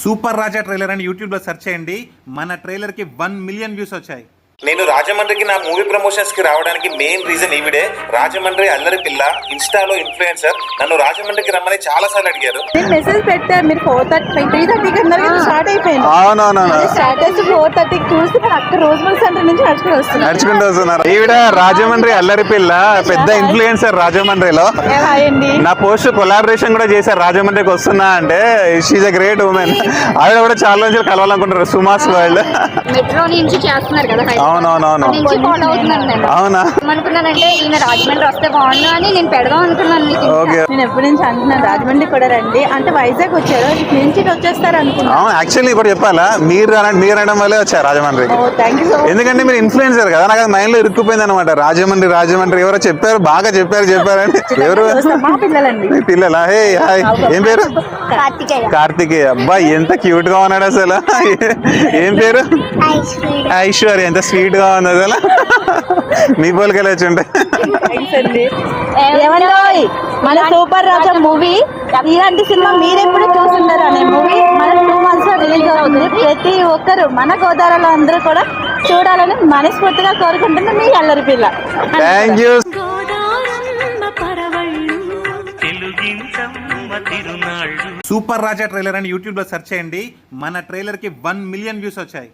Super రాజా trailer అని YouTube లో search చేయండి. మన ట్రైలర్ కి 1 మిలియన్ వ్యూస్ వచ్చాయి. నేను రాజమండ్రికి నా మూవీ ప్రమోషన్స్ కి రావడానికి మెయిన్ రీజన్ ఈవిడే. రాజమండ్రి అల్లరి పిల్ల, ఇన్స్టాలో ఇన్ఫ్లుయెన్సర్. నన్ను రాజమండ్రికి రమ్మని చాలా సార్లు అడిగారు. మెసేజ్ పెట్టా మీరు 3:30 కన్నా స్టార్ట్ అయిపోయింది. అవునవును స్టార్టస్ 4:30 చూస్తే నేను అక్కడ రోజుమల్ సెంటర్ నుంచి నడుచుకుంటూ వస్తున్నారు. ఈవిడ రాజమండ్రి అల్లరి పిల్ల, పెద్ద ఇన్ఫ్లుయెన్సర్ రాజమండ్రిలో. నా పోస్ట్ కొలాబరేషన్ కూడా చేశారు. రాజమండ్రికి వస్తున్నా అంటే షీఈ్ అ గ్రేట్ ఉమెన్. ఆవిడ కూడా చాలా రోజులు కలవాలనుకుంటారు. సుమాస్ వరల్డ్ మెట్రో నుంచి చేస్తున్నారు కదా. అవునవునవును ఫాలో అవుతున్నాను నేను. అవునా? అనుకున్నానంటే ఈయన రాజమండ్రి వస్తే బాగుండు అని నేను పెడదాం అనుకున్నాను. నేను ఎప్పటి నుంచి అంటున్నాను రాజమండ్రి కూడా రండి అంటే వైజాగ్ వచ్చారు నుంచి వచ్చేస్తారు అనుకున్నాను. అవును, యాక్చువల్లీ ఇప్పుడు చెప్పాలా, మీరు అనడం వల్లే వచ్చారు రాజమండ్రికి. ఎందుకంటే మీరు ఇన్ఫ్లుయెన్సర్ కదా. నాకు అది మైండ్ లో ఇరుక్కుపోయింది అనమాట. రాజమండ్రి ఎవరో చెప్పారు, బాగా చెప్పారండి. ఎవరు? మా పిల్లలండి. పిల్లలా? హే హాయ్, ఏం పేరు? కార్తికేయ. అబ్బాయి ఎంత క్యూట్ గా ఉన్నాడు అసలు. ఏం పేరు? ఐశ్వర్య. ఎంత స్వీట్ గా ఉంది అసలు. మీ పోలికలు వచ్చి ఉంటాయి. మన సూపర్ రాజా మూవీ ఇలాంటి సినిమా మీరెప్పుడు చూస్తున్నారు అనే మూవీ మన 2 months లో రిలీజ్ అవుతుంది. ప్రతి ఒక్కరు మన గోదావరిలో అందరూ కూడా చూడాలని మనస్ఫూర్తిగా కోరుకుంటున్నాం. మీ అల్లరి పిల్ల. Thank you. Super Raja trailer అని యూట్యూబ్ లో సెర్చ్ చేయండి. మన ట్రైలర్ కి 1 మిలియన్ వ్యూస్ వచ్చాయి.